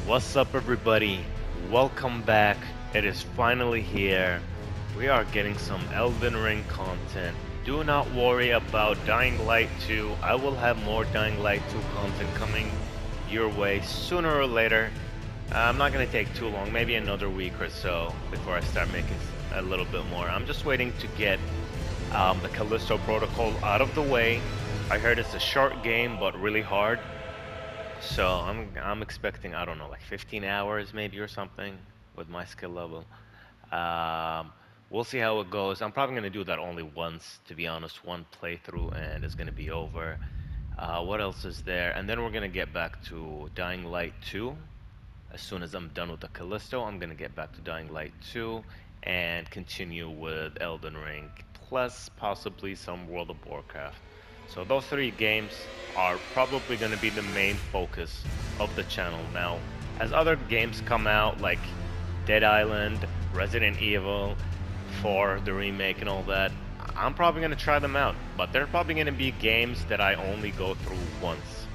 What's up, everybody? Welcome back. It is finally here. We are getting some Elden Ring content. Do not worry about Dying Light 2. I will have more Dying Light 2 content coming your way sooner or later. I'm not going to take too long, maybe another week or so before I start making a little bit more. I'm just waiting to get the Callisto Protocol out of the way. I heard it's a short game, but really hard. So I'm expecting, I don't know, like 15 hours maybe or something with my skill level. Um, we'll see how it goes. I'm probably gonna do that only once, to be honest, one playthrough, and it's gonna be over. What else is there? And then we're gonna get back to Dying Light 2. As soon as I'm done with the Callisto, I'm gonna get back to Dying Light 2 and continue with Elden Ring, plus possibly some World of Warcraft. So those three games are probably gonna be the main focus of the channel now. As other games come out, like Dead Island, Resident Evil 4, the remake and all that, I'm probably gonna try them out, but they're probably gonna be games that I only go through once.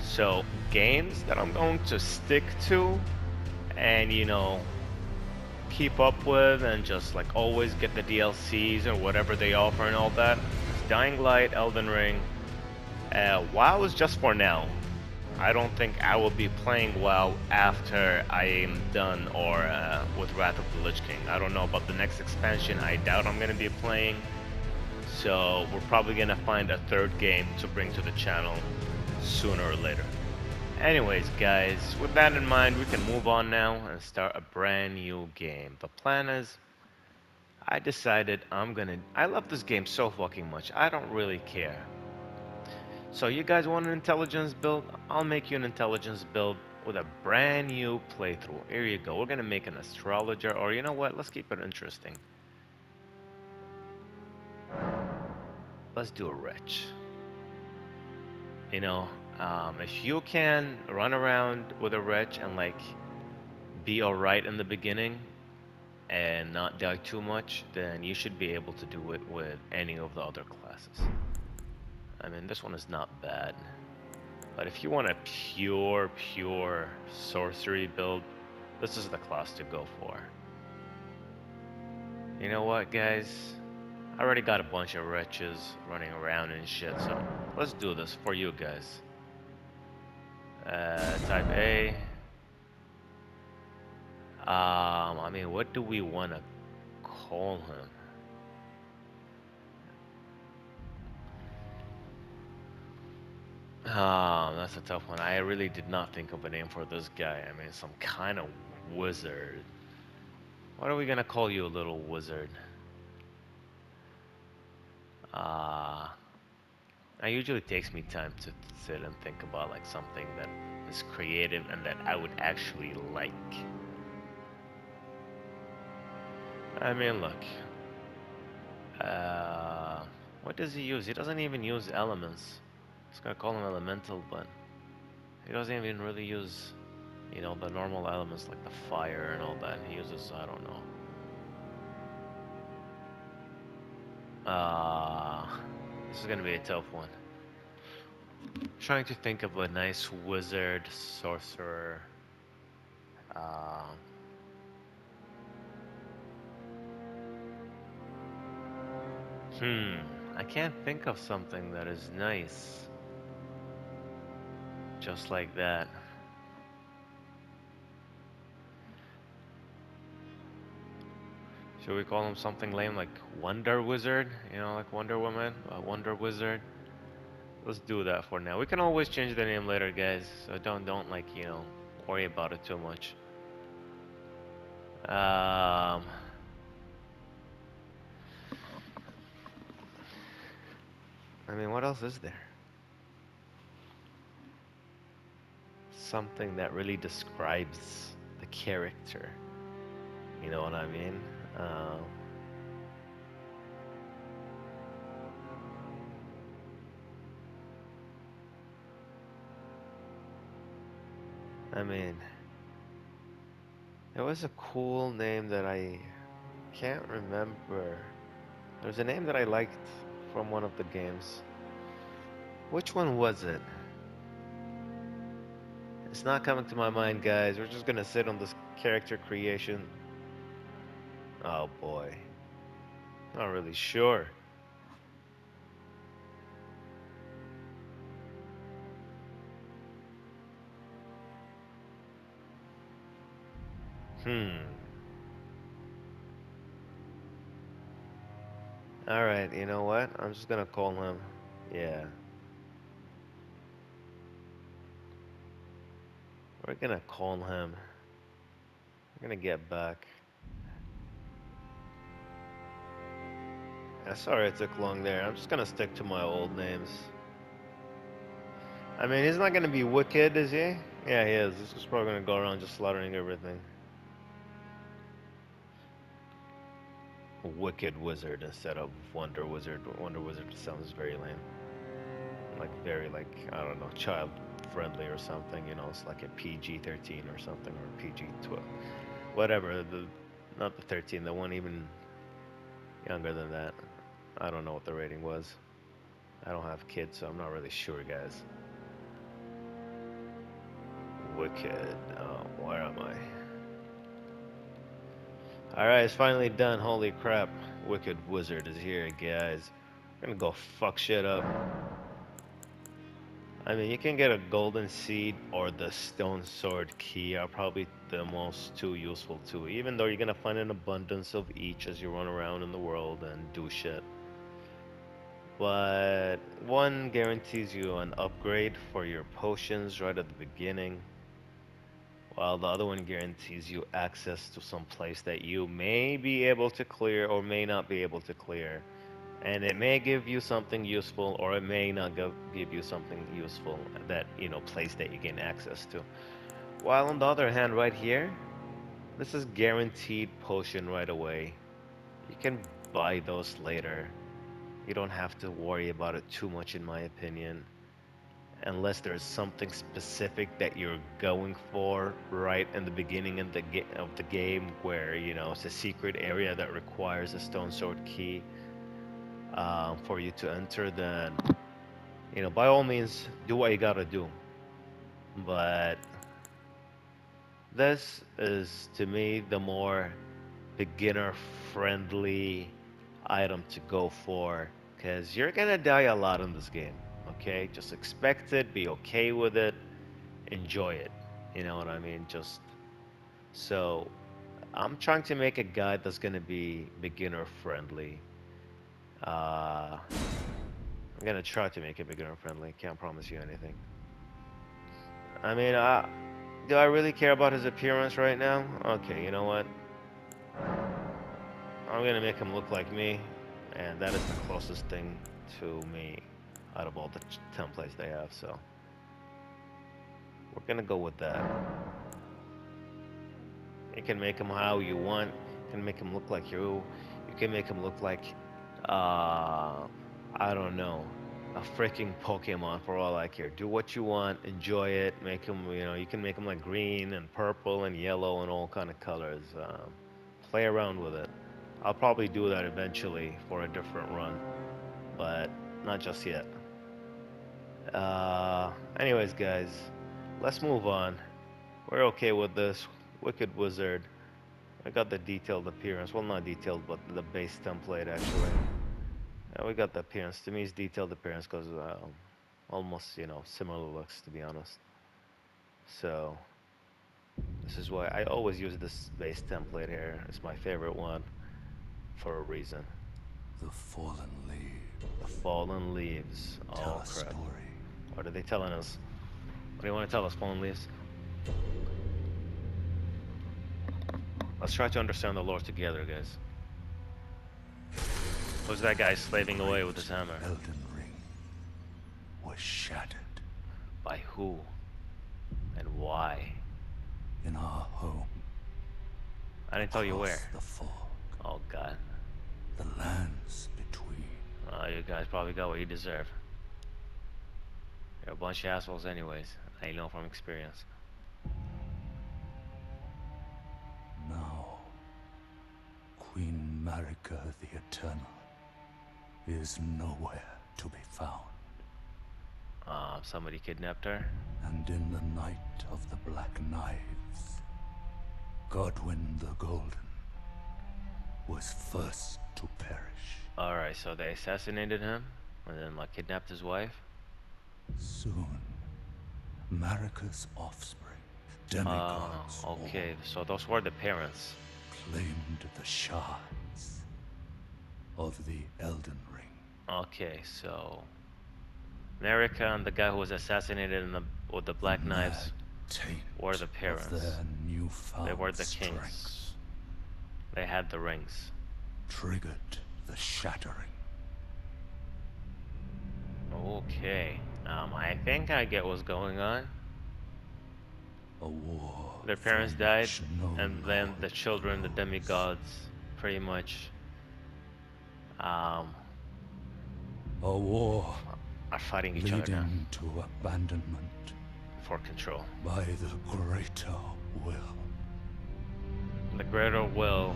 So, games that I'm going to stick to and, keep up with and just like always get the DLCs or whatever they offer and all that. It's Dying Light, Elden Ring. WoW is just for now. I don't think I will be playing WoW after I am done or with Wrath of the Lich King. I don't know about the next expansion. I doubt I'm going to be playing. So, we're probably going to find a third game to bring to the channel sooner or later. Anyways, guys, with that in mind, we can move on now and start a brand new game. The plan is, I decided I love this game so fucking much, I don't really care. So you guys want an intelligence build? I'll make you an intelligence build with a brand new playthrough. Here you go, we're gonna make an astrologer, or you know what, let's keep it interesting. Let's do a rich. You know, if you can run around with a rich and like be alright in the beginning, and not die too much, then you should be able to do it with any of the other classes. I mean, this one is not bad. But if you want a pure sorcery build, this is the class to go for. You know what, guys? I already got a bunch of wretches running around and shit, so let's do this for you guys. Type A. I mean, what do we want to call him? That's a tough one. I really did not think of a name for this guy. I mean, some kind of wizard. What are we gonna call you, little wizard? Uh, it usually takes me time to sit and think about like something that is creative and that I would actually like. I mean, look. Uh, what does he use? He doesn't even use elements. I was gonna call him elemental, but he doesn't even really use, the normal elements like the fire and all that. He uses, I don't know. Uh, this is gonna be a tough one. Trying to think of a nice wizard, sorcerer. Uh, I can't think of something that is nice. Just like that. Should we call him something lame like Wonder Wizard? Like Wonder Woman, Wonder Wizard. Let's do that for now. We can always change the name later, guys. So don't like worry about it too much. Um, I mean, what else is there? Something that really describes the character. You know what I mean? Um, I mean, it was a cool name that I can't remember. There's a name that I liked from one of the games. Which one was it? It's not coming to my mind, guys. We're just gonna sit on this character creation. Oh boy. Not really sure. Hmm. Alright, you know what? I'm just gonna call him. Yeah. We're gonna call him. We're gonna get back. Yeah, sorry it took long there. I'm just gonna stick to my old names. I mean, he's not gonna be wicked, is he? Yeah, he is. This is probably gonna go around just slaughtering everything. Wicked Wizard instead of Wonder Wizard. Wonder Wizard sounds very lame. Like, very, like, I don't know, child friendly or something. You know, it's like a PG-13 or something, or PG-12. Whatever. Not the 13, the one even younger than that. I don't know what the rating was. I don't have kids, so I'm not really sure, guys. Wicked. Where am I? Alright, it's finally done. Holy crap. Wicked Wizard is here, guys. We're gonna go fuck shit up. I mean, you can get a golden seed or the stone sword key are probably the most two useful too. Even though you're gonna find an abundance of each as you run around in the world and do shit. But one guarantees you an upgrade for your potions right at the beginning, while the other one guarantees you access to some place that you may be able to clear or may not be able to clear. And it may give you something useful or it may not give you something useful, that, you know, place that you gain access to. While on the other hand, right here, this is guaranteed potion right away. You can buy those later. You don't have to worry about it too much, in my opinion, unless there's something specific that you're going for right in the beginning of the game, where, you know, it's a secret area that requires a stone sword key for you to enter. Then, you know, by all means, do what you gotta do. But this is, to me, the more beginner friendly item to go for, because you're gonna die a lot in this game. Okay, just expect it, be okay with it, enjoy it. You know what I mean? Just so I'm trying to make a guide that's gonna be beginner friendly. I'm gonna try to make it beginner friendly. Can't promise you anything. I mean, do I really care about his appearance right now? Okay, you know what? I'm gonna make him look like me, and that is the closest thing to me out of all the templates they have. So we're gonna go with that. You can make him how you want. You can make him look like you. You can make him look like, uh, I don't know, a freaking Pokemon for all I care. Do what you want. Enjoy it. Make him, you know, you can make him like green and purple and yellow and all kind of colors. Play around with it. I'll probably do that eventually for a different run, but not just yet. Anyways, guys, let's move on. We're okay with this. Wicked Wizard. I got the detailed appearance. Well, not detailed, but the base template actually. Yeah, we got the appearance. To me, it's detailed appearance because almost, you know, similar looks, to be honest. So this is why I always use this base template here. It's my favorite one for a reason. The fallen leaves The fallen leaves. tell Oh a crap! story. What are they telling us? What do you want to tell us, fallen leaves? Let's try to understand the lore together, guys. Who's that guy slaving away with his Great hammer? Elden Ring was shattered By who? And why? in our home I didn't tell you across where. the fog, Oh god. the lands between. You guys probably got what you deserve. You're a bunch of assholes anyways. I know from experience. Now, Queen Marika the Eternal is nowhere to be found. Somebody kidnapped her. And in the night of the Black Knives, Godwyn the Golden was first to perish. Alright, so they assassinated him and then like kidnapped his wife. Soon, Marika's offspring, demigods, okay, so those were the parents. claimed the shards of the Elden Ring. Okay, so America and the guy who was assassinated with the black knives Taint were the of parents. their newfound They were the kings. strength They had the rings. triggered the shattering. Okay, I think I get what's going on. A war. Their parents from died, which no and then the lord children, the rose. demigods, pretty much A war are fighting each other now leading to abandonment for control. by the greater will. The greater will.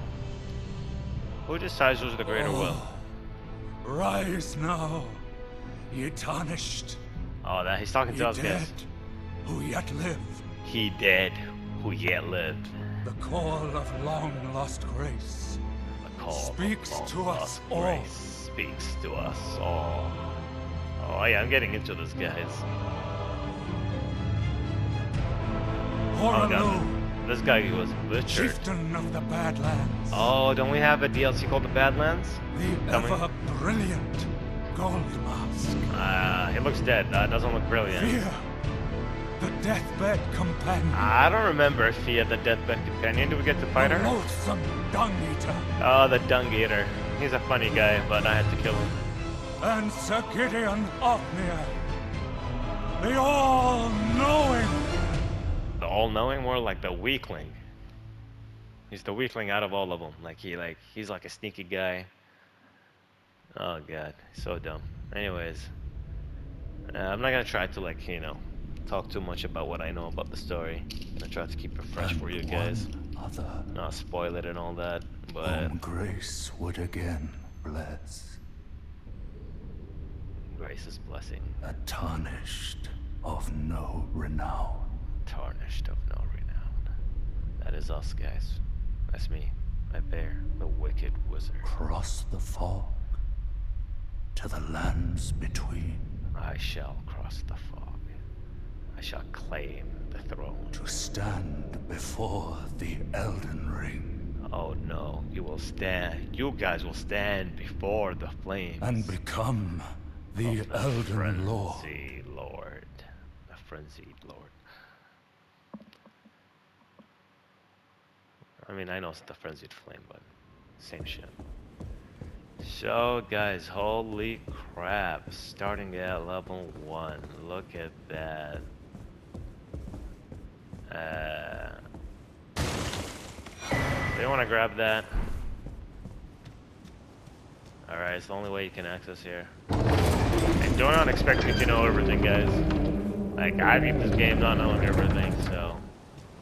Who decides who's the greater will? Rise now, ye tarnished, Oh, that he's talking ye to us, dead, guys. who yet live. He dead, who yet lived. The call of long lost grace The call speaks of to us all. grace speaks to us all. Oh yeah, I'm getting into this, guys. Oh god, Horalu, this guy was butchered. chieftain of the Badlands. Oh, don't we have a DLC called the Badlands? The Coming. ever brilliant Gold Mask. He looks dead. Doesn't look brilliant. Fear, the deathbed companion. I don't remember if he had the deathbed companion. Did we get to fight The her? loathsome dung eater. Oh, the Dung Eater. He's a funny guy, but I had to kill him. And Sir Gideon Ofnir. The all-knowing. The all-knowing, more like the weakling. He's the weakling out of all of them. He's like a sneaky guy. Oh god, so dumb. Anyways, I'm not gonna try to talk too much about what I know about the story. I'm gonna try to keep it fresh for you And guys, one other not spoil it and all that. But whom grace would again bless. Grace's blessing, A tarnished of no renown. tarnished of no renown. That is us, guys. That's me, my bear, the wicked wizard. Cross the fog to the lands between. I shall cross the fog. I shall claim the throne. To stand before the Elden Ring. Oh no, you will stand. You guys will stand before the flames. And become the of the Elden Lord. Frenzied Lord. The frenzied Lord. I mean, I know it's the frenzied flame, but same shit. So, guys, holy crap. Starting at level 1. Look at that. Do you want to grab that? Alright, it's the only way you can access here. And do not expect me to know everything, guys. Like, I beat this game not knowing everything, so...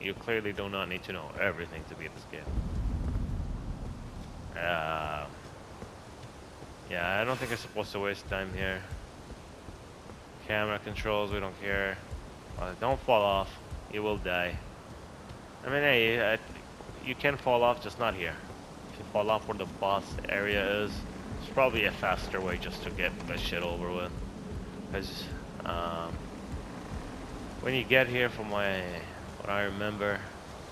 You clearly do not need to know everything to beat this game. Yeah, I don't think I'm supposed to waste time here. Camera controls, we don't care. Don't fall off. You will die. I mean, hey, you can fall off, just not here. If you fall off where the boss area is, it's probably a faster way just to get that shit over with. Because when you get here, from what I remember,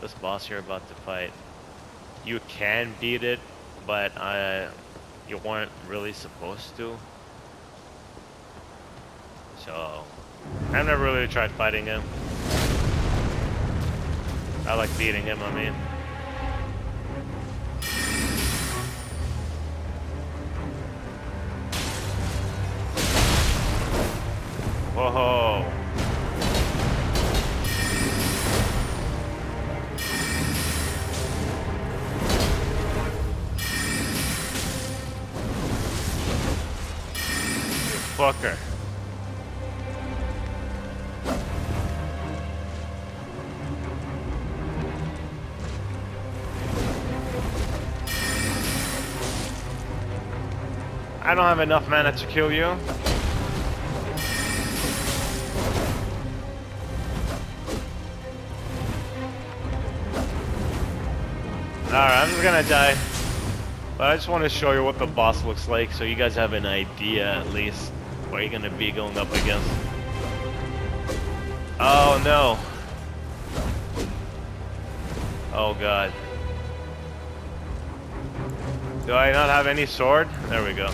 this boss you're about to fight, you can beat it, but you weren't really supposed to. So, I've never really tried fighting him. I like beating him, I mean. Whoa. Fucker. I don't have enough mana to kill you. Alright, I'm just gonna die. But I just want to show you what the boss looks like so you guys have an idea at least what you're gonna be going up against. Oh no. Oh god. Do I not have any sword? There we go.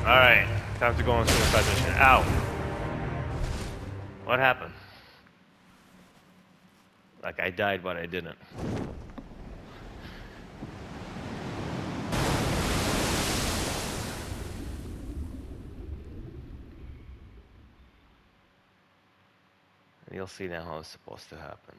Alright, time to go on suicide mission. Ow! What happened? Like I died, but I didn't. You'll see now how it's supposed to happen.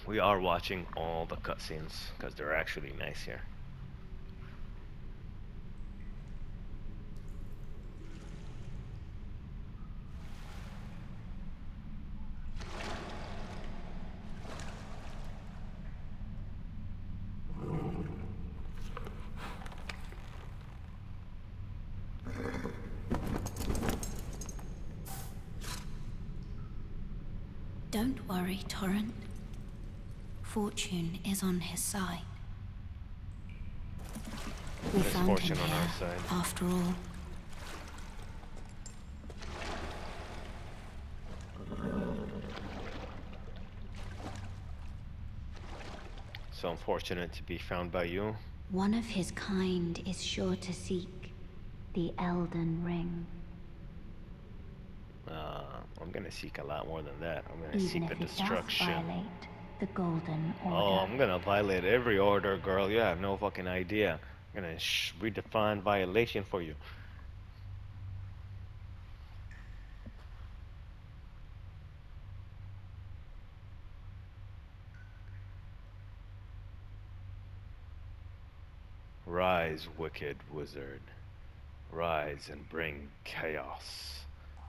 We are watching all the cutscenes because they're actually nice here. Don't worry, Torrent. Fortune is on his side. We There's found fortune him on our here, side. after all. So unfortunate to be found by you. One of his kind is sure to seek the ELDEN ring. I'm gonna seek a lot more than that. I'm gonna Even seek if the it does destruction. violate the Golden Order. Oh, I'm gonna violate every order, girl. You have no fucking idea. I'm gonna redefine violation for you. Rise, wicked wizard. Rise and bring chaos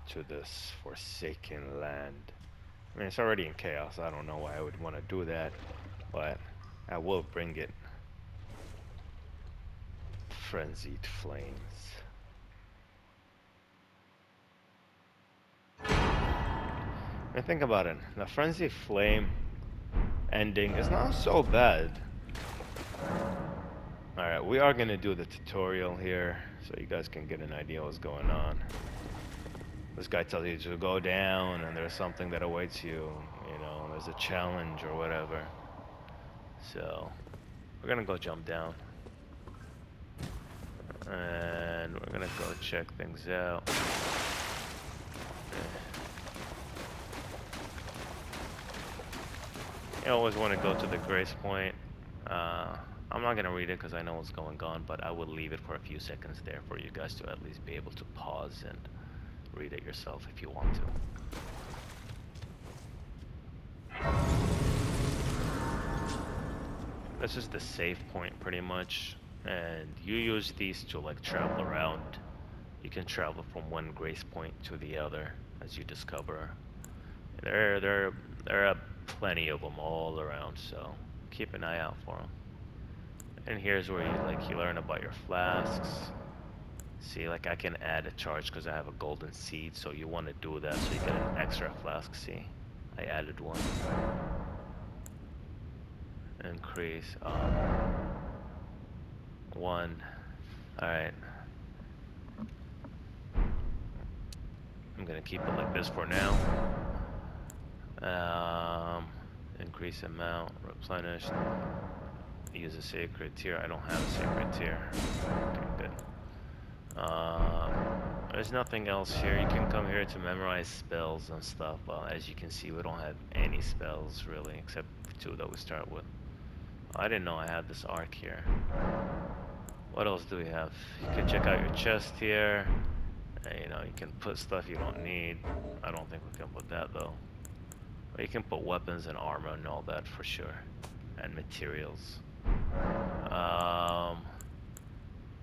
to this forsaken land. I mean, it's already in chaos. I don't know why I would want to do that, but I will bring it. Frenzied flames. I mean, think about it. The frenzied flame ending is not so bad. Alright, we are gonna do the tutorial here so you guys can get an idea what's going on. This guy tells you to go down and there's something that awaits you, you know, there's a challenge or whatever. So, we're gonna go jump down. And we're gonna go check things out. You always want to go to the grace point. I'm not gonna read it because I know what's going on, but I will leave it for a few seconds there for you guys to at least be able to pause and read it yourself if you want to. This is the save point pretty much, and you use these to like travel around. You can travel from one grace point to the other as you discover. There are plenty of them all around, so keep an eye out for them. And here's where you learn about your flasks. See, like I can add a charge because I have a golden seed, so you want to do that so you get an extra flask. See, I added one. Increase one. Alright. I'm gonna keep it like this for now. Increase amount, replenish. Use a sacred tier. I don't have a sacred tier. Okay, good. There's nothing else here. You can come here to memorize spells and stuff. As you can see, we don't have any spells really, except two that we start with. I didn't know I had this arc here. What else do we have? You can check out your chest here. And, you know, you can put stuff you don't need. I don't think we can put that though. But you can put weapons and armor and all that for sure. And materials. Um,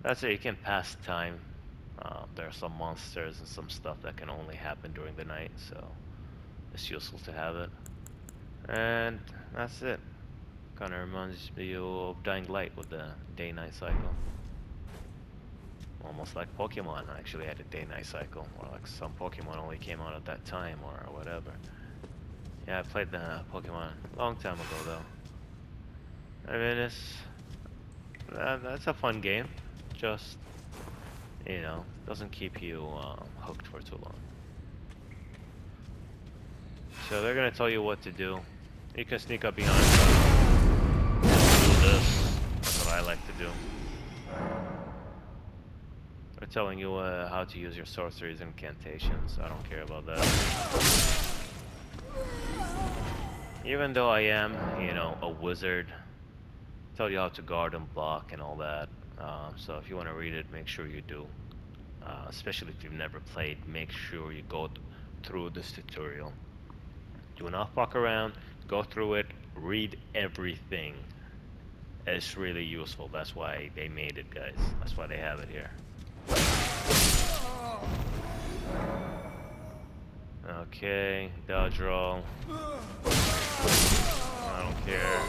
that's it, you can pass time. There are some monsters and some stuff that can only happen during the night, so it's useful to have it. And that's it. Kind of reminds me of Dying Light with the day-night cycle. Almost like Pokemon actually had a day-night cycle, or like some Pokemon only came out at that time, or whatever. Yeah, I played the Pokemon a long time ago, though. I mean, that's a fun game. Just, you know, doesn't keep you hooked for too long. So they're gonna tell you what to do. You can sneak up behind them. Do this. That's what I like to do. They're telling you how to use your sorceries and incantations. I don't care about that. Even though I am, you know, a wizard, tell you how to guard and block and all that. So if you want to read it, make sure you do. Especially if you've never played, make sure you go through this tutorial. Do not fuck around, go through it, read everything. It's really useful. That's why they made it, guys. That's why they have it here. Okay, dodge roll. I don't care.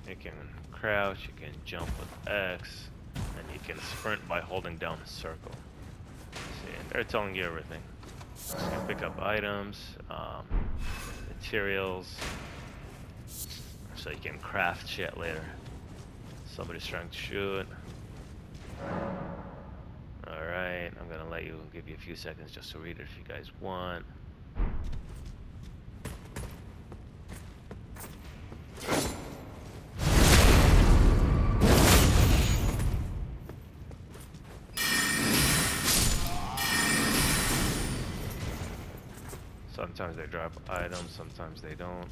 You can crouch, you can jump with X, and you can sprint by holding down the circle. See, they're telling you everything. So you can pick up items, materials, so you can craft shit later. Somebody's trying to shoot. Alright, I'm gonna give you a few seconds just to read it if you guys want. Sometimes they drop items, sometimes they don't.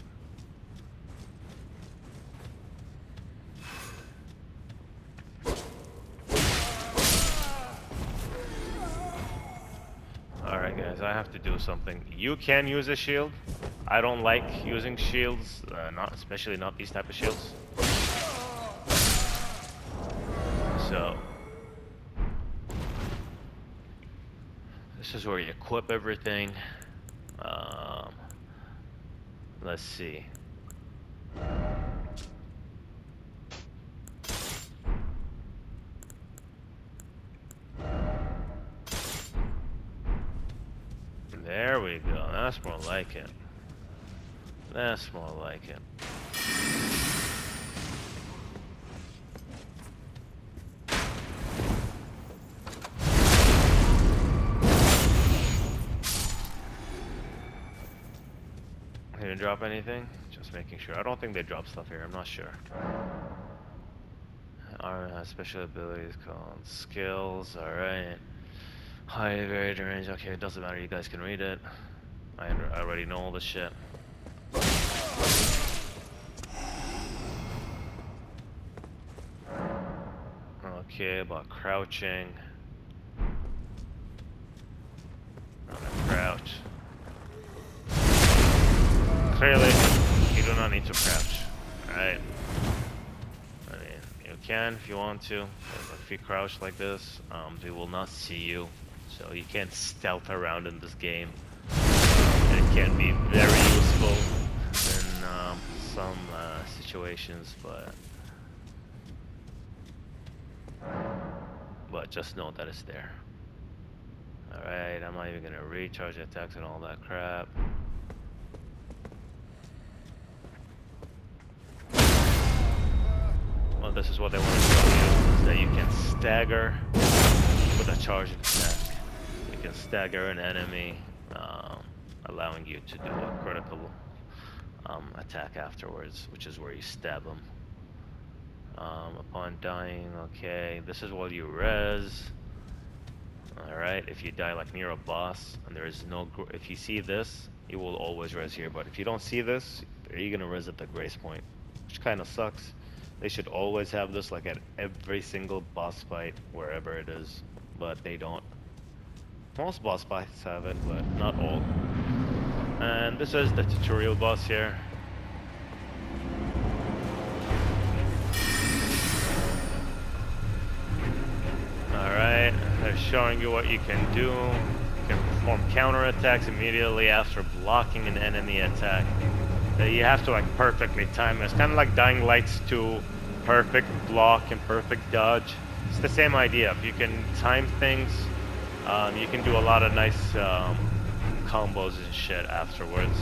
Alright guys, I have to do something. You can use a shield. I don't like using shields, especially not these type of shields. So this is where you equip everything. Let's see. There we go. That's more like it. That's more like it. They didn't drop anything? Just making sure. I don't think they drop stuff here. I'm not sure. Our special abilities called skills. Alright. High varied range. Okay, it doesn't matter. You guys can read it. I already know all this shit. Okay, about crouching. I'm gonna crouch. Clearly, you do not need to crouch. Alright. I mean, you can if you want to. If you crouch like this, they will not see you. So you can stealth around in this game. And it can be very useful in some situations, but just know that it's there. Alright, I'm not even gonna recharge attacks and all that crap. Well, this is what they want to show you, is that you can stagger with a charged attack. You can stagger an enemy, allowing you to do a critical attack afterwards, which is where you stab them. Upon dying, okay, this is while you res. Alright, if you die like near a boss, and there is no, if you see this, you will always res here, but if you don't see this, you're gonna res at the grace point, which kinda sucks. They should always have this like at every single boss fight, wherever it is, but they don't. Most boss fights have it, but not all. And this is the tutorial boss here. Alright, they're showing you what you can do. You can perform counterattacks immediately after blocking an enemy attack. You have to like perfectly time it. It's kind of like Dying Light's 2, perfect block and perfect dodge. It's the same idea. If you can time things, you can do a lot of nice combos and shit afterwards.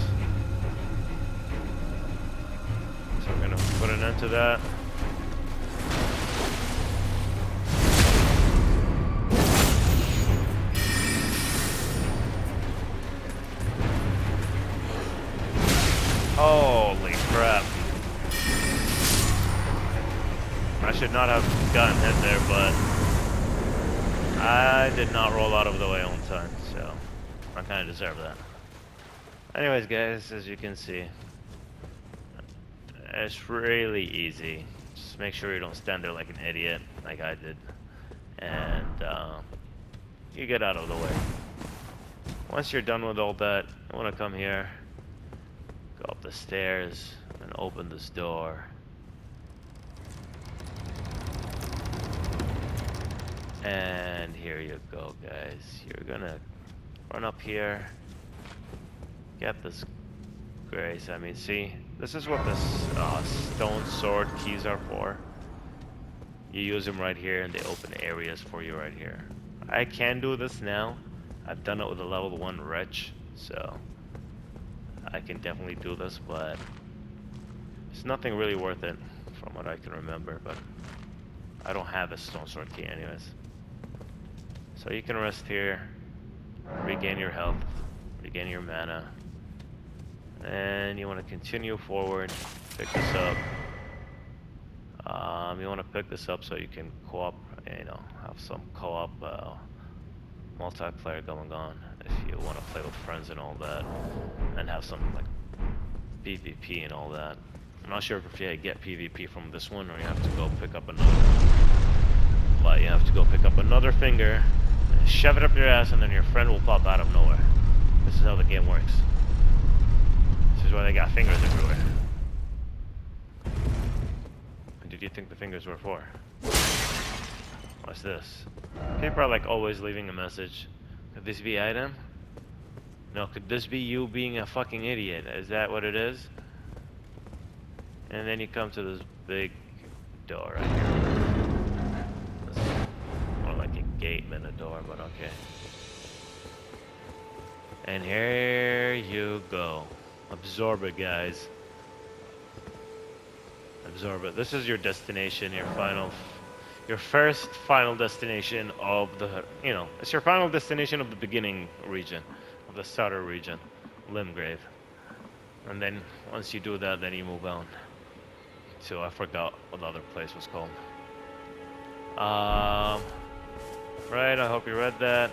So we're gonna put an end to that. Holy crap. I should not have gotten hit there, but I did not roll out of the way on time, so I kind of deserve that. Anyways, guys, as you can see, it's really easy. Just make sure you don't stand there like an idiot, like I did, and you get out of the way. Once you're done with all that, I want to come here, go up the stairs, and open this door. And here you go, guys. You're gonna run up here, get this grace. I mean, see, this is what this stone sword keys are for. You use them right here, and they open areas for you right here. I can do this now. I've done it with a level 1 wretch, so I can definitely do this, but it's nothing really worth it from what I can remember, but I don't have a stone sword key anyways. So you can rest here, regain your health, regain your mana, and you want to continue forward, pick this up. You want to pick this up so you can co-op, have some co-op multiplayer going on if you want to play with friends and all that, and have some like PvP and all that. I'm not sure if you get PvP from this one or you have to go pick up another one. But you have to go pick up another finger, shove it up your ass, and then your friend will pop out of nowhere. This is how the game works. This is why they got fingers everywhere. What did you think the fingers were for? What's this? People are like always leaving a message. Could this be item? No, could this be you being a fucking idiot? Is that what it is? And then you come to this big door right here. This is more like a gate than a door, but okay. And here you go. Absorb it, guys. Absorb it. This is your destination, your first final destination of the, it's your final destination of the beginning region, of the starter region, Limgrave. And then once you do that, then you move on to, I forgot what the other place was called. Right, I hope you read that.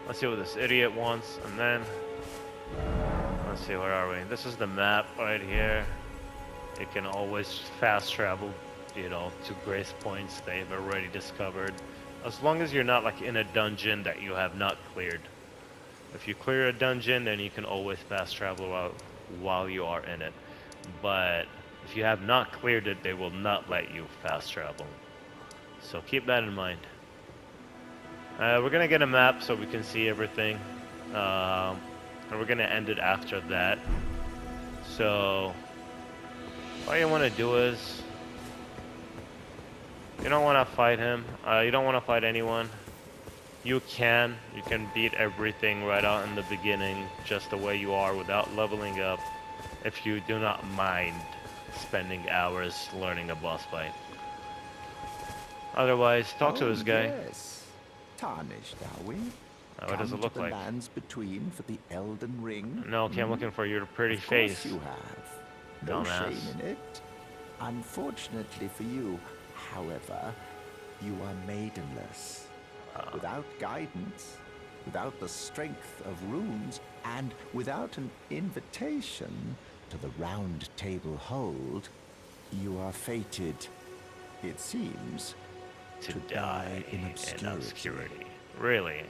Let's see what this idiot wants, and then let's see, where are we? This is the map right here. You can always fast travel, to grace points they've already discovered, as long as you're not like in a dungeon that you have not cleared. If you clear a dungeon, then you can always fast travel while you are in it. But if you have not cleared it, they will not let you fast travel. So keep that in mind. We're gonna get a map so we can see everything, and we're gonna end it after that. So all you want to do is, you don't want to fight him. You don't want to fight anyone. You can beat everything right out in the beginning, just the way you are, without leveling up, if you do not mind spending hours learning a boss fight. Otherwise, talk to this guy. Yes. Tarnished, are we? What does it look like? Lands between for the Elden Ring. No, okay, I'm looking for your pretty face. You have. No Dumbass. shame in it. Unfortunately for you, however, you are maidenless. Without guidance, without the strength of runes, and without an invitation to the Round Table Hold, you are fated it seems, to die in obscurity. Really?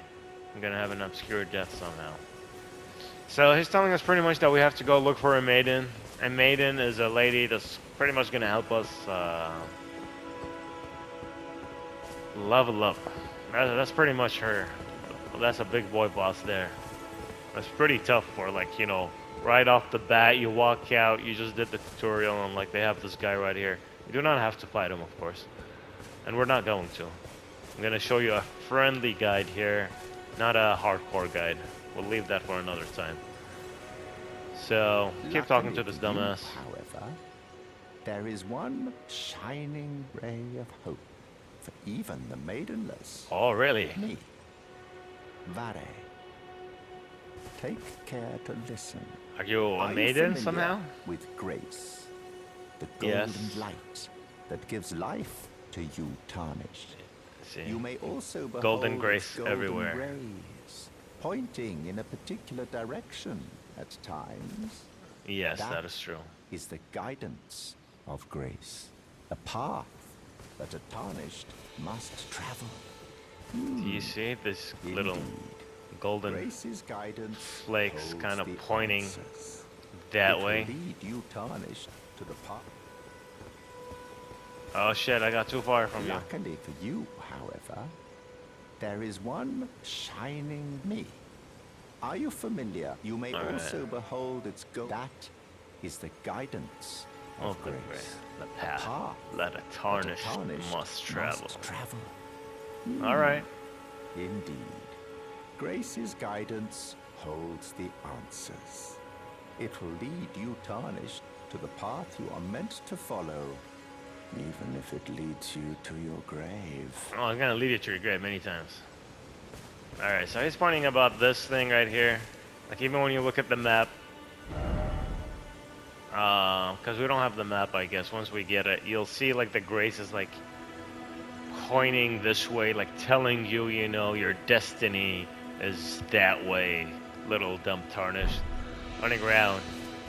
I'm gonna have an obscure death somehow. So he's telling us pretty much that we have to go look for a maiden. A maiden is a lady that's pretty much gonna help us level up. That's pretty much her. That's a big boy boss there. That's pretty tough for, like, you know, right off the bat, you walk out, you just did the tutorial, and like they have this guy right here. You do not have to fight him, of course. And we're not going to. I'm gonna show you a friendly guide here, not a hardcore guide. We'll leave that for another time. So, keep talking to this dumbass. However, there is one shining ray of hope for even the maidenless. Oh, really? Me, Vare. Take care to listen. Are you a Are you maiden familiar somehow? with grace, the golden Yes. light that gives life to you tarnished. See. You may also behold Golden its grace golden everywhere. rays, pointing in a particular direction at times. Yes, That that is true. is the guidance of grace, a path that a tarnished must travel. Do you see this little Indeed. golden Grace's guidance flakes holds kind of the pointing answers. that It will way? lead you tarnished to the path. Oh shit, I got too far from you. Luckily for you, however, there is one shining me. Are you familiar? You may All right. also behold its goal. That is the guidance Oh, of good grace. grace. The path path that a that a tarnished tarnished must travel. must travel. Alright. Indeed. Grace's guidance holds the answers. It will lead you tarnished to the path you are meant to follow, even if it leads you to your grave. Oh, I'm gonna lead you to your grave many times. Alright, so he's pointing about this thing right here. Like, even when you look at the map, because we don't have the map, I guess. Once we get it, you'll see like the grace is like pointing this way, like telling you, you know, your destiny is that way. Little dumb tarnished, running around,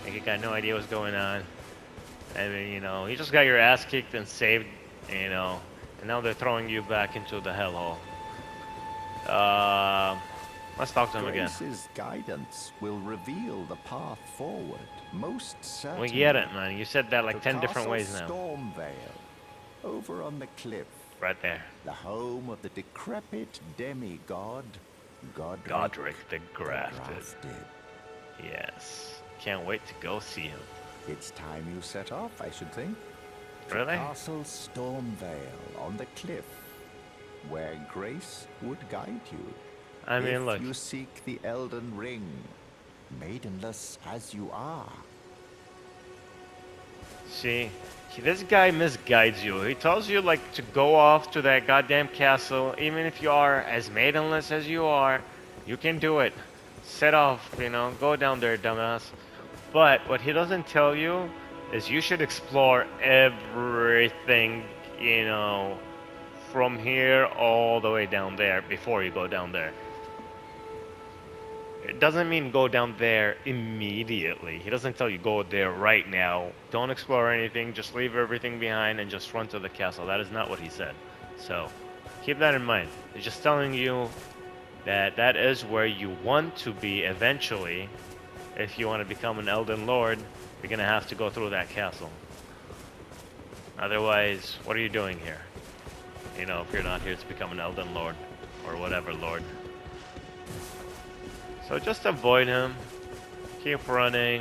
like you got no idea what's going on. I mean, you know, you just got your ass kicked and saved, you know, and now they're throwing you back into the hellhole. Let's talk to him again. Grace's guidance will reveal the path forward, most certainly. We get it, man. You said that like To 10 different Castle ways now. Stormvale, over on the cliff, Right there. the home of the decrepit demigod, Godric the Grafted. Grafted. Yes. Can't wait to go see him. It's time you set off, I should think. To Really? Castle Stormvale on the cliff, where Grace would guide you. I mean, if look. you seek the Elden Ring, maidenless as you are. See, this guy misguides you. He tells you like to go off to that goddamn castle. Even if you are as maidenless as you are, you can do it. Set off, you know, go down there, dumbass. But what he doesn't tell you is you should explore everything, you know, from here all the way down there before you go down there. It doesn't mean go down there immediately. He doesn't tell you go there right now. Don't explore anything. Just leave everything behind and just run to the castle. That is not what he said. So keep that in mind. He's just telling you that that is where you want to be eventually. If you want to become an Elden Lord, you're going to have to go through that castle. Otherwise, what are you doing here? You know, if you're not here to become an Elden Lord or whatever Lord. So just avoid him. Keep running.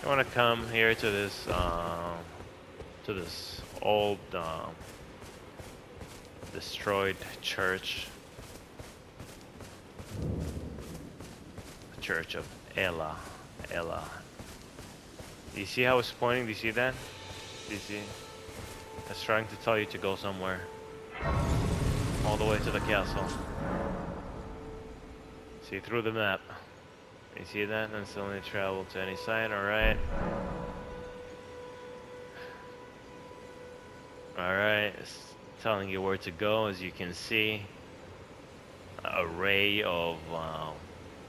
You want to come here to this old destroyed church. The Church of Ela. Ela. Do you see how it's pointing? Do you see that? Do you see? It's trying to tell you to go somewhere. All the way to the castle. See through the map. You see that? And still only travel to any side, alright. Alright, it's telling you where to go, as you can see. A ray of,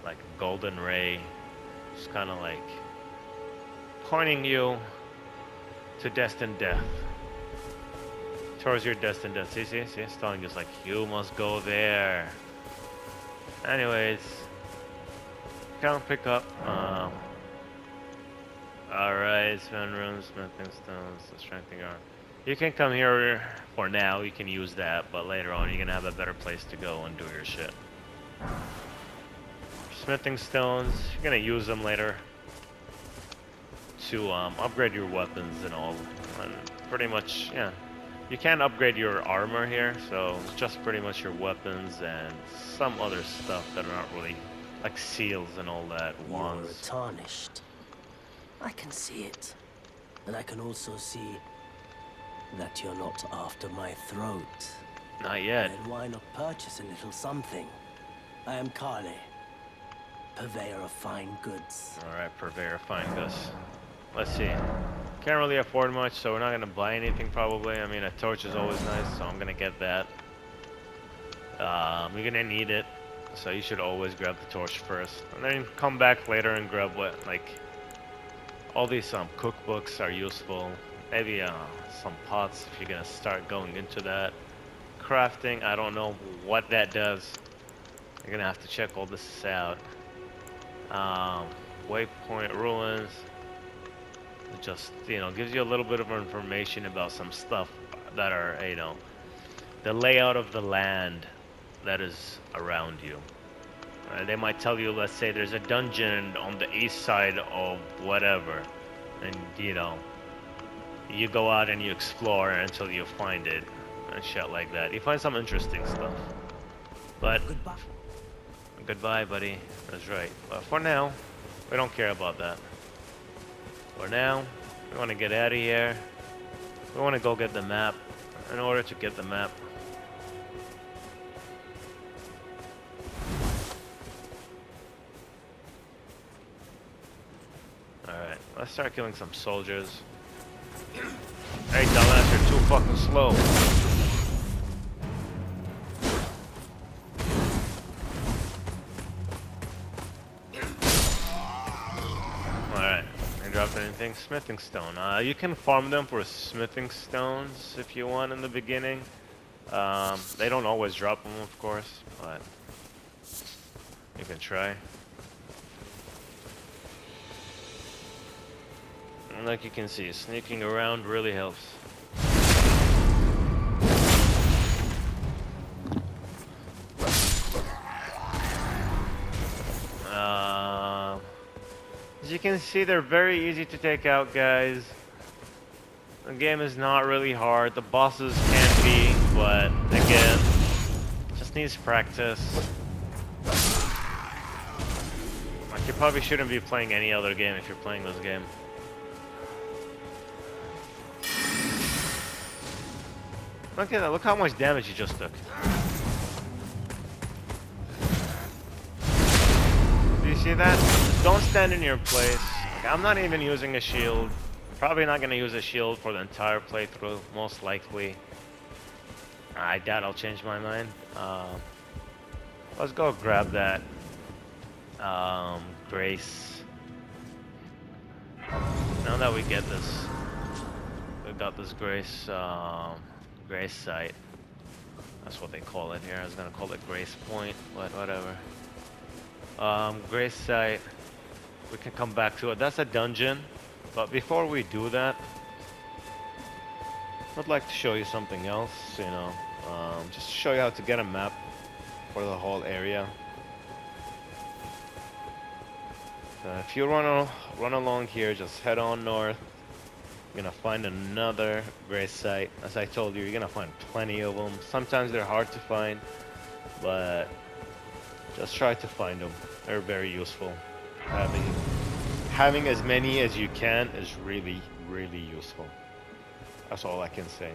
like a golden ray. It's kind of like pointing you to destined death. towards your destined death. See, it's telling you, it's like, you must go there. Anyways, can't pick up. Alright, spend rooms, smithing stones, strengthening arm. You can come here for now, you can use that, but later on you're gonna have a better place to go and do your shit. Smithing stones, you're gonna use them later to upgrade your weapons and all. And pretty much, yeah. You can't upgrade your armor here, so it's just pretty much your weapons and some other stuff that are not really, like seals and all that, wands. You're tarnished. I can see it. And I can also see that you're not after my throat. Not yet. Then why not purchase a little something? I am Kale, purveyor of fine goods. Alright, purveyor of fine goods. Let's see. Can't really afford much, so we're not gonna buy anything probably. I mean, a torch is always nice, so I'm gonna get that. You're gonna need it, so you should always grab the torch first, and then come back later and grab what, like, all these cookbooks are useful. Maybe some pots if you're gonna start going into that. Crafting, I don't know what that does. You're gonna have to check all this out. Waypoint ruins. It just, gives you a little bit of information about some stuff that are, the layout of the land that is around you. They might tell you, let's say there's a dungeon on the east side of whatever, and you go out and you explore until you find it and shit like that. You find some interesting stuff. But goodbye, buddy. That's right. But for now, we don't care about that. For now, we want to get out of here. We want to go get the map. In order to get the map, alright, let's start killing some soldiers. Hey, dumbass, you're too fucking slow. Alright, I dropped anything? Smithing stone. You can farm them for smithing stones if you want in the beginning. They don't always drop them, of course, but you can try. And like you can see, sneaking around really helps. As you can see, they're very easy to take out, guys. The game is not really hard. The bosses can be, but again, just needs practice. Like, you probably shouldn't be playing any other game if you're playing this game. Look at that, look how much damage you just took. Do you see that? Just don't stand in your place. Like, I'm not even using a shield. Probably not gonna use a shield for the entire playthrough, most likely. I doubt I'll change my mind. Let's go grab that Grace. Now that we get this, we got this Grace Grace site. That's what they call it here. I was gonna call it Grace Point, but whatever. Grace site. We can come back to it. That's a dungeon. But before we do that, I'd like to show you something else, just to show you how to get a map for the whole area. If you run along here, just head on north. You're gonna find another Grace site. As I told you, you're gonna find plenty of them. Sometimes they're hard to find, but just try to find them. They're very useful. Having as many as you can is really, really useful. That's all I can say.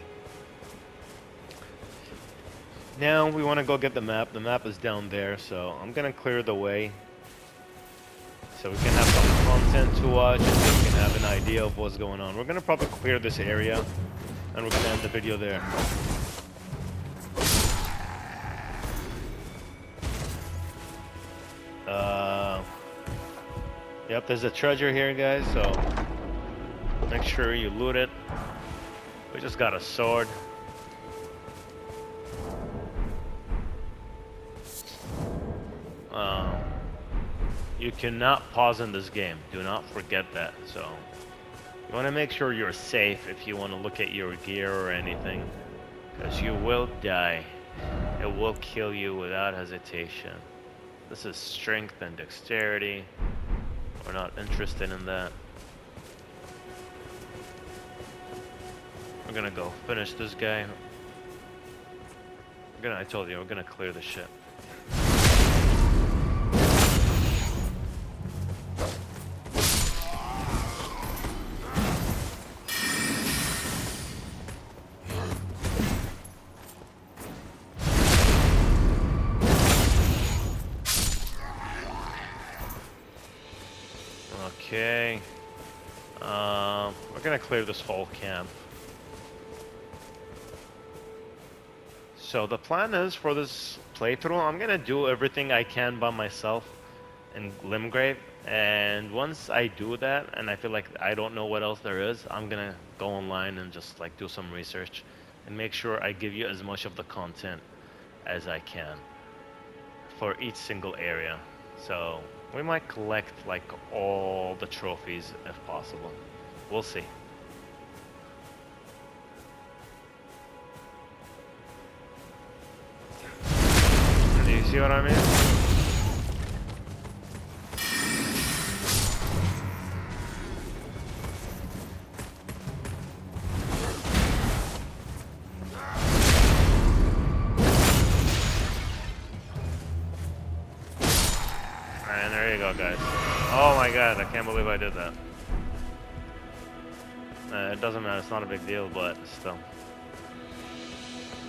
Now we want to go get the map. The map is down there, so I'm gonna clear the way so we can have some content to watch and we can have an idea of what's going on. We're gonna probably clear this area and we're gonna end the video there. Yep, there's a treasure here, guys, so make sure you loot it. We just got a sword. You cannot pause in this game. Do not forget that. So you want to make sure you're safe if you want to look at your gear or anything, because you will die. It will kill you without hesitation. This is strength and dexterity. We're not interested in that. We're gonna go finish this guy. I told you, we're gonna clear the ship. Okay. We're gonna clear this whole camp. So the plan is for this playthrough, I'm gonna do everything I can by myself in Limgrave, and once I do that, and I feel like I don't know what else there is, I'm gonna go online and just like do some research and make sure I give you as much of the content as I can for each single area. So we might collect like all the trophies if possible. We'll see. Do you see what I mean? And there you go, guys. Oh my god, I can't believe I did that. It doesn't matter, it's not a big deal, but still.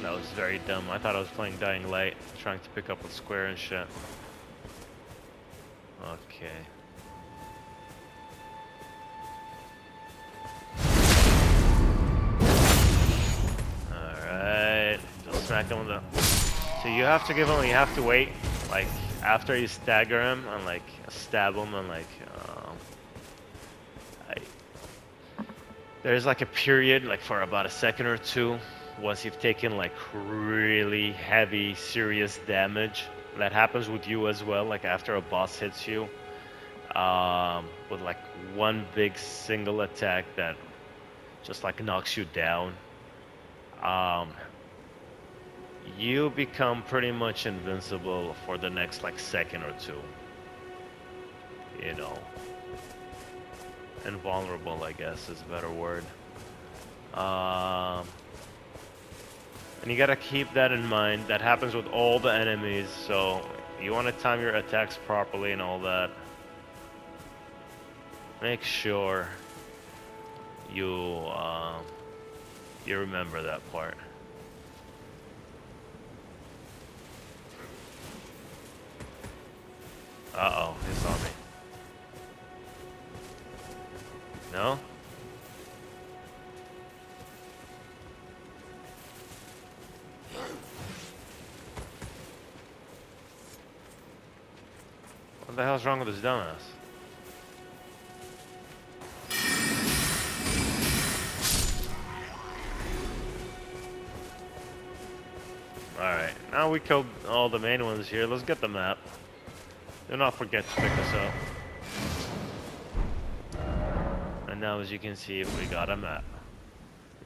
That was very dumb. I thought I was playing Dying Light, trying to pick up a square and shit. Okay. Alright. Just smack him with the... So you have to give him, you have to wait, like, after you stagger him and, like, stab him and, like, there's, like, a period, like, for about a second or two, once you've taken, like, really heavy, serious damage. That happens with you as well, like, after a boss hits you, with, like, one big single attack that just, like, knocks you down. You become pretty much invincible for the next, like, second or two. You know. Invulnerable, I guess, is a better word. And you gotta keep that in mind. That happens with all the enemies, so you want to time your attacks properly and all that. Make sure you you remember that part. Uh-oh, he saw me. No? What the hell's wrong with this dumbass? Alright, now we killed all the main ones here. Let's get the map. Do not forget to pick us up. And now, as you can see, we got a map.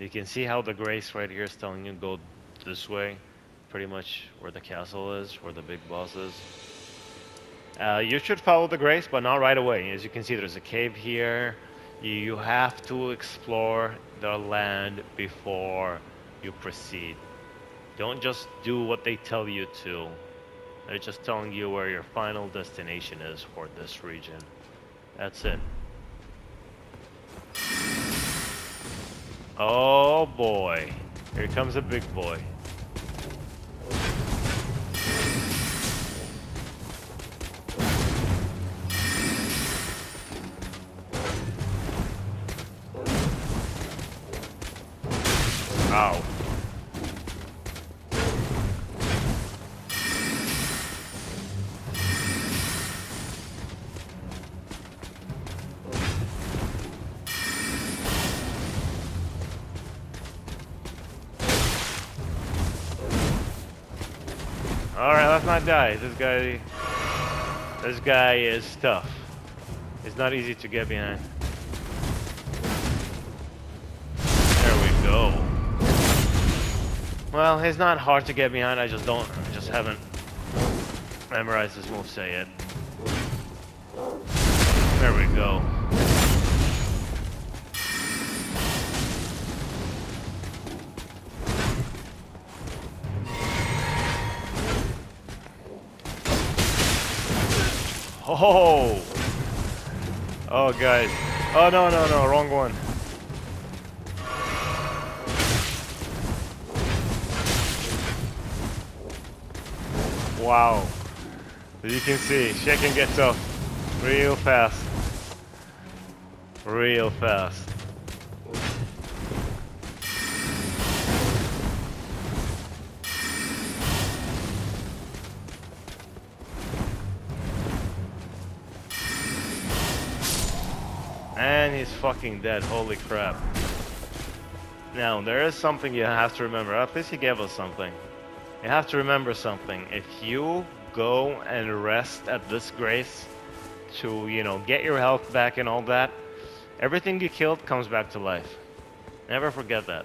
You can see how the grace right here is telling you go this way. Pretty much where the castle is, where the big boss is. You should follow the grace, but not right away. As you can see, there's a cave here. You have to explore the land before you proceed. Don't just do what they tell you to. They're just telling you where your final destination is for this region. That's it. Oh boy. Here comes a big boy. Ow. Alright, let's not die. This guy... This guy is tough. It's not easy to get behind. There we go. Well, it's not hard to get behind. I just haven't memorized his moveset yet. There we go. Oh! Oh, guys. Oh, no, wrong one. Wow. As you can see, shit can get tough real fast. Real fast. And he's fucking dead, holy crap. Now, there is something you have to remember. At least he gave us something. You have to remember something. If you go and rest at this grace to, you know, get your health back and all that, everything you killed comes back to life. Never forget that.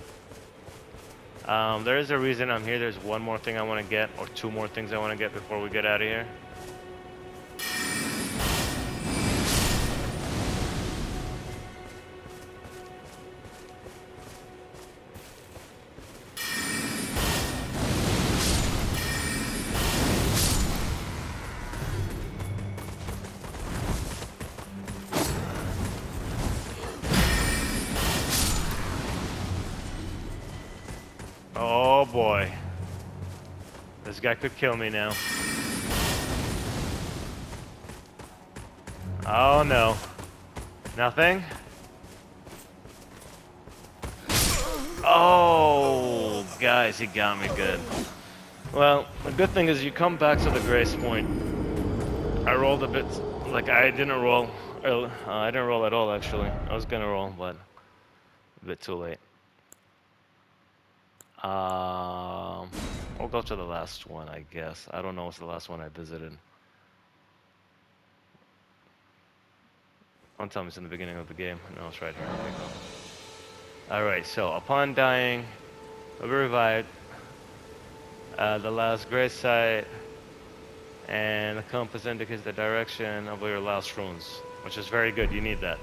There is a reason I'm here. There's one more thing I want to get, or two more things I want to get before we get out of here. Oh boy. This guy could kill me now. Oh no. Nothing? Oh, guys, he got me good. Well, the good thing is you come back to the grace point. I rolled a bit, like I didn't roll. I didn't roll at all actually. I was gonna roll, but a bit too late. We'll go to the last one, I guess. I don't know what's the last one I visited. One time it's in the beginning of the game. No, it's right here. Okay, go. Alright, so upon dying, we'll be revived. The last grace site, and the compass indicates the direction of your last runes, which is very good. You need that.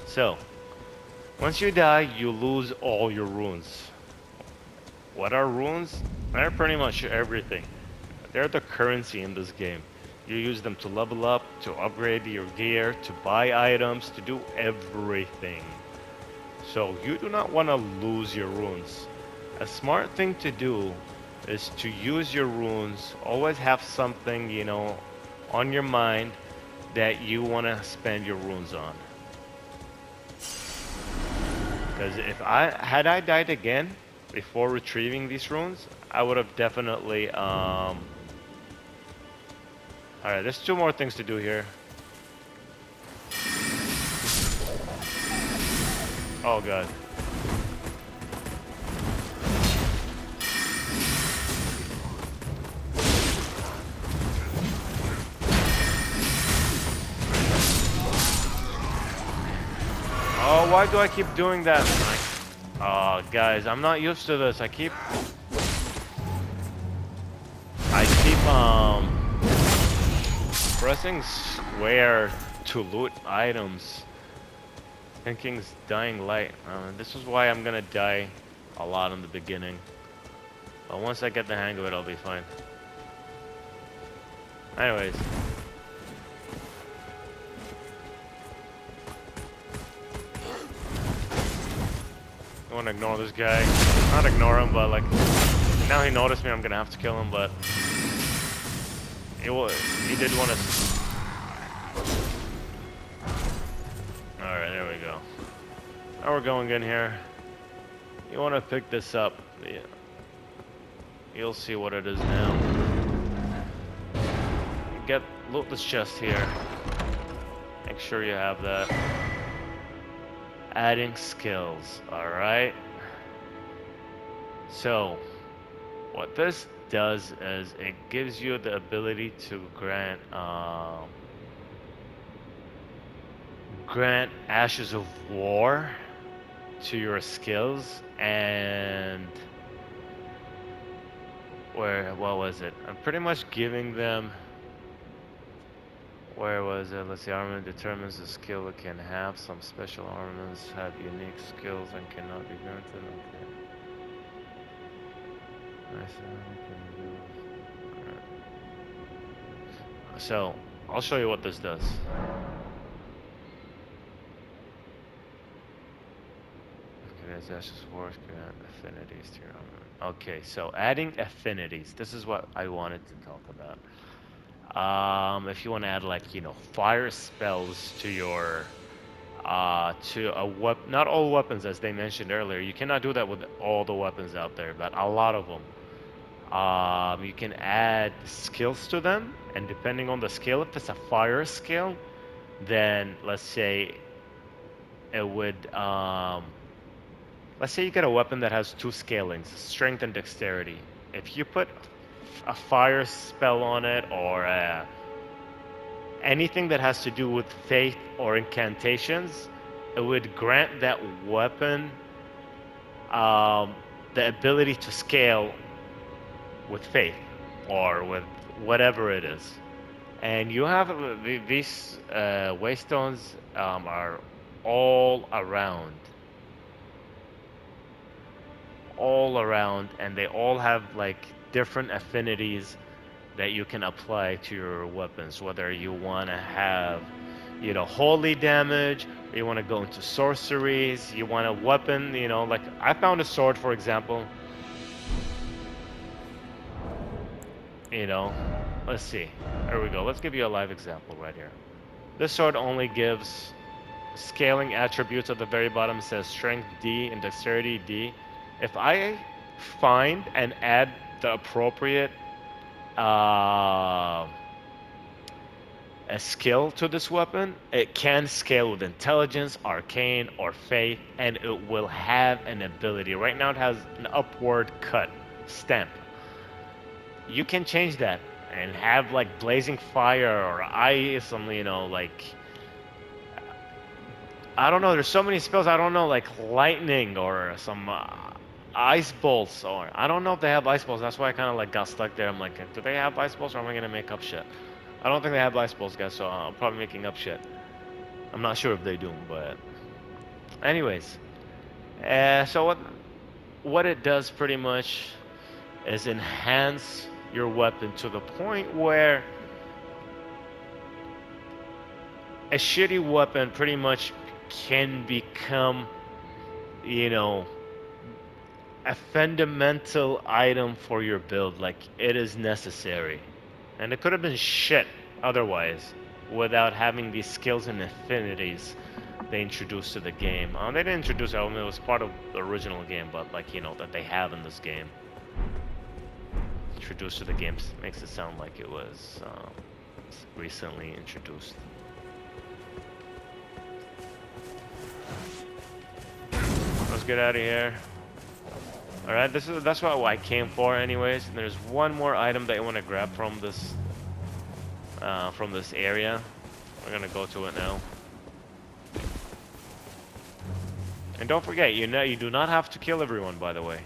So, once you die, you lose all your runes. What are runes? They're pretty much everything. They're the currency in this game. You use them to level up, to upgrade your gear, to buy items, to do everything. So you do not want to lose your runes. A smart thing to do is to use your runes. Always have something, you know, on your mind that you want to spend your runes on. Because if I died again before retrieving these runes, I would have definitely Alright, there's two more things to do here. Oh god. Oh, why do I keep doing that? Oh, guys, I'm not used to this. I keep pressing square to loot items. Thinking's dying light. This is why I'm gonna die a lot in the beginning. But once I get the hang of it, I'll be fine. Anyways. I want to ignore this guy. Not ignore him, but like... Now he noticed me, I'm gonna have to kill him, but... He did want to... Alright, there we go. Now we're going in here. You want to pick this up. Yeah. You'll see what it is now. Loot this chest here. Make sure you have that. Adding skills, alright? So, what this does is it gives you the ability to grant grant Ashes of War to your skills, and what was it? I'm pretty much giving them. Where was it? Let's see. Armament determines the skill it can have. Some special armaments have unique skills and cannot be granted. Okay. So I'll show you what this does. Okay, there's Ashes Force grant affinities to your armament. Okay, so adding affinities. This is what I wanted to talk about. If you want to add like, you know, fire spells to your to a weapon, not all weapons as they mentioned earlier. You cannot do that with all the weapons out there, but a lot of them. You can add skills to them, and depending on the skill, if it's a fire skill, then let's say it would let's say you get a weapon that has two scalings, strength and dexterity. If you put a fire spell on it, or anything that has to do with faith or incantations, it would grant that weapon the ability to scale with faith or with whatever it is. And you have these waystones are all around, and they all have like different affinities that you can apply to your weapons, whether you want to have, you know, holy damage, or you want to go into sorceries, you want a weapon, you know, like I found a sword, for example. You know, let's see. There we go. Let's give you a live example right here. This sword only gives scaling attributes at the very bottom. It says strength D and dexterity D. If I find and add the appropriate a skill to this weapon, it can scale with intelligence, arcane, or faith, and it will have an ability. Right now it has an upward cut stamp. You can change that and have like blazing fire or ice, some, you know, like I don't know, there's so many spells. I don't know, like lightning or some ice bolts, or I don't know if they have ice bolts. That's why I kind of like got stuck there. I'm like, do they have ice bolts, or am I gonna make up shit? I don't think they have ice bolts, guys, so I'm probably making up shit. I'm not sure if they do, but anyways, so what it does pretty much is enhance your weapon to the point where a shitty weapon pretty much can become, you know, a fundamental item for your build. Like, it is necessary. And it could have been shit otherwise without having these skills and affinities they introduced to the game. They didn't introduce it, I mean, it was part of the original game, but like, you know, that they have in this game. Introduced to the game makes it sound like it was recently introduced. Let's get out of here. All right, that's what I came for, anyways. And there's one more item that you want to grab from this area. We're gonna go to it now. And don't forget, you do not have to kill everyone, by the way.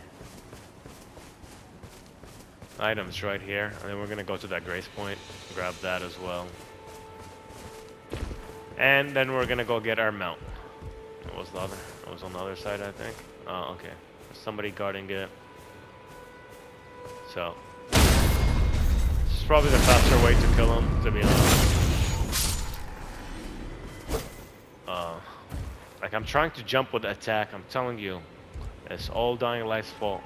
Items right here, and then we're gonna go to that grace point, grab that as well. And then we're gonna go get our mount. What was the other? It was on the other side, I think. Oh, okay. Somebody guarding it. So this is probably the faster way to kill him, to be honest. Like, I'm trying to jump with attack. I'm telling you, it's all Dying Light's fault.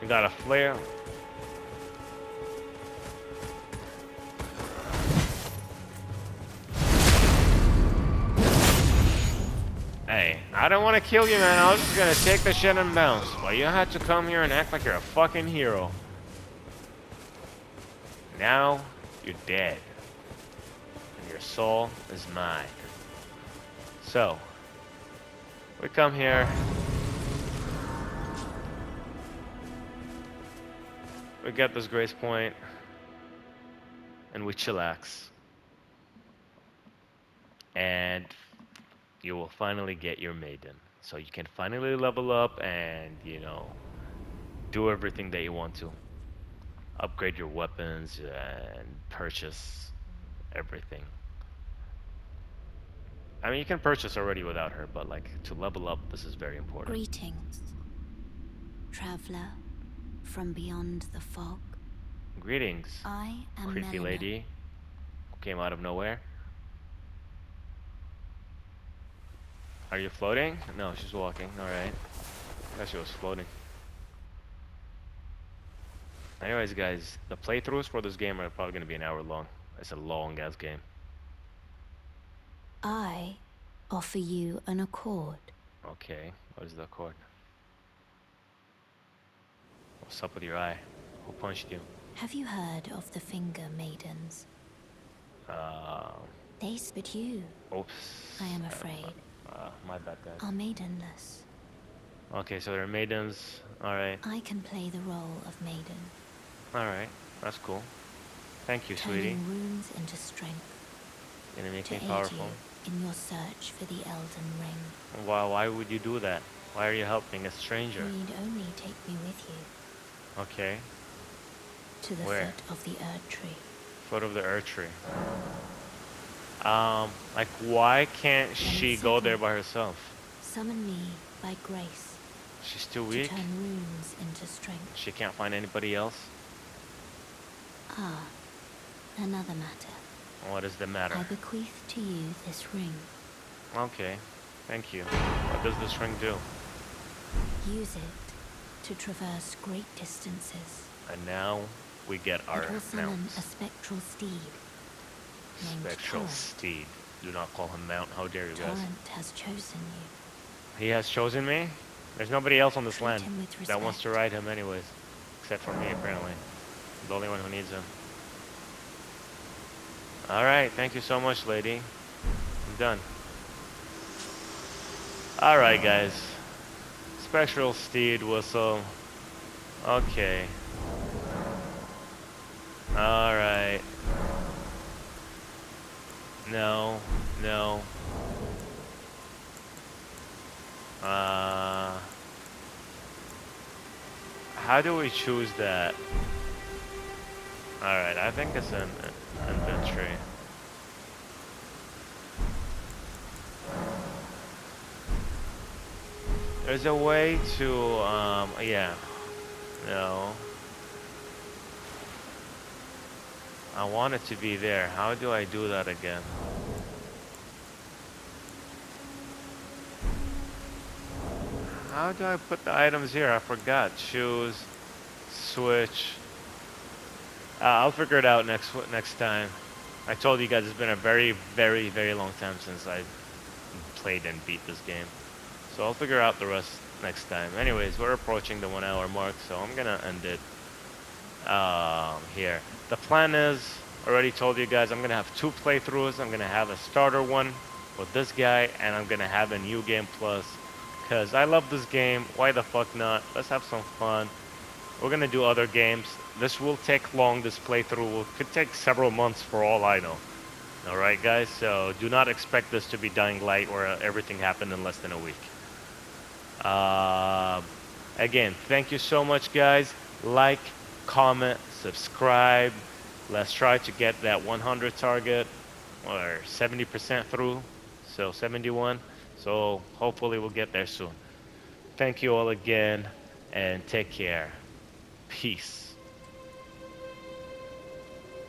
We got a flare. Hey, I don't want to kill you, man. I was just gonna take the shit and bounce. But you had to come here and act like you're a fucking hero. Now, you're dead. And your soul is mine. So, we come here. We get this grace point. and we chillax, and you will finally get your maiden. So you can finally level up and, do everything that you want to. Upgrade your weapons and purchase everything. I mean, you can purchase already without her, but like to level up, this is very important. Greetings, traveler from beyond the fog. Greetings, I am creepy Melina. lady who came out of nowhere. Are you floating? No, she's walking. Alright. I thought she was floating. Anyways, guys, the playthroughs for this game are probably going to be an hour long. It's a long ass game. I offer you an accord. Okay, what is the accord? What's up with your eye? Who punched you? Have you heard of the Finger Maidens? Uh, They but you, oops. I am afraid, My bad, guys. are maidenless. Okay, so they're maidens. Alright, I can play the role of maiden, alright. That's cool. Thank you, sweetie. turning runes into strength Gonna make to me aid powerful. you in your search for the Elden Ring. Why would you do that? Why are you helping a stranger? You need only take me with you Okay, to the Where? foot of the Erd Tree. foot of the Earth Tree. Like why can't she go there by herself? Summon me by grace She's too to weak? turn runes into strength. She can't find anybody else? Ah, another matter. What is the matter? I bequeath to you this ring. Okay, thank you. What does this ring do? Use it to traverse great distances. And now we get our It will summon mounts. a spectral steed named Spectral Torrent. steed. Do not call him mount. How dare you guys? Torrent has chosen you. He has chosen me? There's nobody else on this Treat land him with that wants to respect. ride him anyways. Except for me, apparently. I'm the only one who needs him. Alright, thank you so much, lady. I'm done. Alright, guys. Spectral steed whistle. Okay. Alright. No. No. How do we choose that? Alright, I think it's an inventory. There's a way to, yeah. No. I want it to be there. How do I do that again? How do I put the items here? I forgot. Choose, switch. I'll figure it out next time. I told you guys it's been a very, very, very long time since I played and beat this game. So I'll figure out the rest next time. Anyways, we're approaching the 1 hour mark, so I'm gonna end it here. The plan is, already told you guys, I'm gonna have 2 playthroughs. I'm gonna have a starter one with this guy, and I'm gonna have a new game plus. Because I love this game. Why the fuck not? Let's have some fun. We're gonna do other games. This will take long. This playthrough could take several months for all I know. Alright guys, so do not expect this to be Dying Light where everything happened in less than a week. Again, thank you so much guys. Like, comment, subscribe. Let's try to get that 100 target or 70% through. So 71. So hopefully we'll get there soon. Thank you all again and take care. Peace.